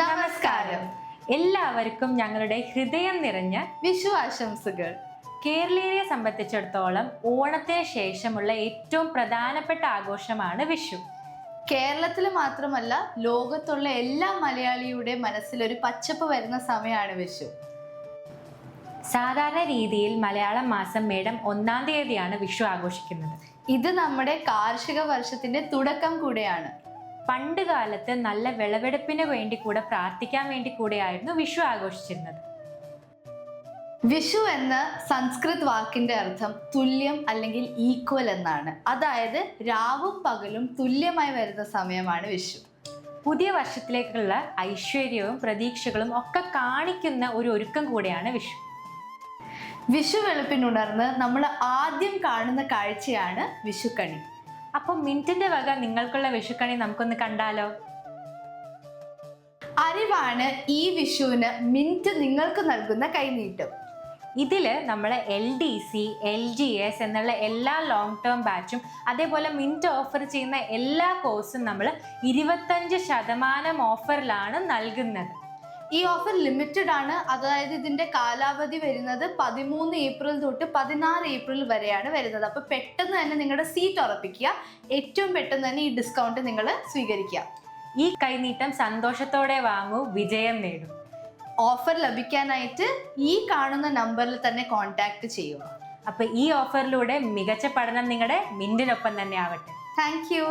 നമസ്കാരം. എല്ലാവർക്കും ഞങ്ങളുടെ ഹൃദയം നിറഞ്ഞ വിഷു ആശംസകൾ. കേരളീയരെ സംബന്ധിച്ചിടത്തോളം ഓണത്തിന് ശേഷമുള്ള ഏറ്റവും പ്രധാനപ്പെട്ട ആഘോഷമാണ് വിഷു. കേരളത്തിൽ മാത്രമല്ല, ലോകത്തുള്ള എല്ലാ മലയാളിയുടെ മനസ്സിലൊരു പച്ചപ്പ് വരുന്ന സമയമാണ് വിഷു. സാധാരണ രീതിയിൽ മലയാളം മാസം മേടം 1-ാം തീയതിയാണ് വിഷു ആഘോഷിക്കുന്നത്. ഇത് നമ്മുടെ കാർഷിക വർഷത്തിന്റെ തുടക്കം കൂടെയാണ്. പണ്ട് കാലത്ത് നല്ല വിളവെടുപ്പിന് വേണ്ടി കൂടെ പ്രാർത്ഥിക്കാൻ വേണ്ടി കൂടെയായിരുന്നു വിഷു ആഘോഷിച്ചിരുന്നത്. വിഷു എന്ന സംസ്കൃത് വാക്കിന്റെ അർത്ഥം തുല്യം അല്ലെങ്കിൽ ഈക്വൽ എന്നാണ്. അതായത് രാവും പകലും തുല്യമായി വരുന്ന സമയമാണ് വിഷു. പുതിയ വർഷത്തിലേക്കുള്ള ഐശ്വര്യവും പ്രതീക്ഷകളും ഒക്കെ കാണിക്കുന്ന ഒരു ഒരുക്കം കൂടെയാണ് വിഷു. വിഷു വെളുപ്പിനുണർന്ന് നമ്മൾ ആദ്യം കാണുന്ന കാഴ്ചയാണ് വിഷുക്കണി. അപ്പം മിന്റിന്റെ വക നിങ്ങൾക്കുള്ള വിഷുക്കണി നമുക്കൊന്ന് കണ്ടാലോ? അറിവാണ് ഈ വിഷുവിന് മിന്റ് നിങ്ങൾക്ക് നൽകുന്ന കൈനീട്ടം. ഇതില് നമ്മൾ LDC, LGS എന്നുള്ള എല്ലാ ലോങ് ടേം ബാച്ചും അതേപോലെ മിന്റ് ഓഫർ ചെയ്യുന്ന എല്ലാ കോഴ്സും നമ്മൾ 25% ഓഫറിലാണ് നൽകുന്നത്. ഈ ഓഫർ ലിമിറ്റഡ് ആണ്. അതായത് ഇതിന്റെ കാലാവധി വരുന്നത് 13 ഏപ്രിൽ തൊട്ട് 16 ഏപ്രിൽ വരെയാണ് വരുന്നത്. അപ്പൊ പെട്ടെന്ന് തന്നെ നിങ്ങളുടെ സീറ്റ് ഉറപ്പിക്കുക. ഏറ്റവും പെട്ടെന്ന് തന്നെ ഈ ഡിസ്കൗണ്ട് നിങ്ങൾ സ്വീകരിക്കുക. ഈ കൈനീട്ടം സന്തോഷത്തോടെ വാങ്ങൂ, വിജയം നേടും. ഓഫർ ലഭിക്കാനായിട്ട് ഈ കാണുന്ന നമ്പറിൽ തന്നെ കോൺടാക്ട് ചെയ്യുക. അപ്പൊ ഈ ഓഫറിലൂടെ മികച്ച പഠനം നിങ്ങളുടെ മിന്റിനൊപ്പം തന്നെ ആവട്ടെ. Thank you.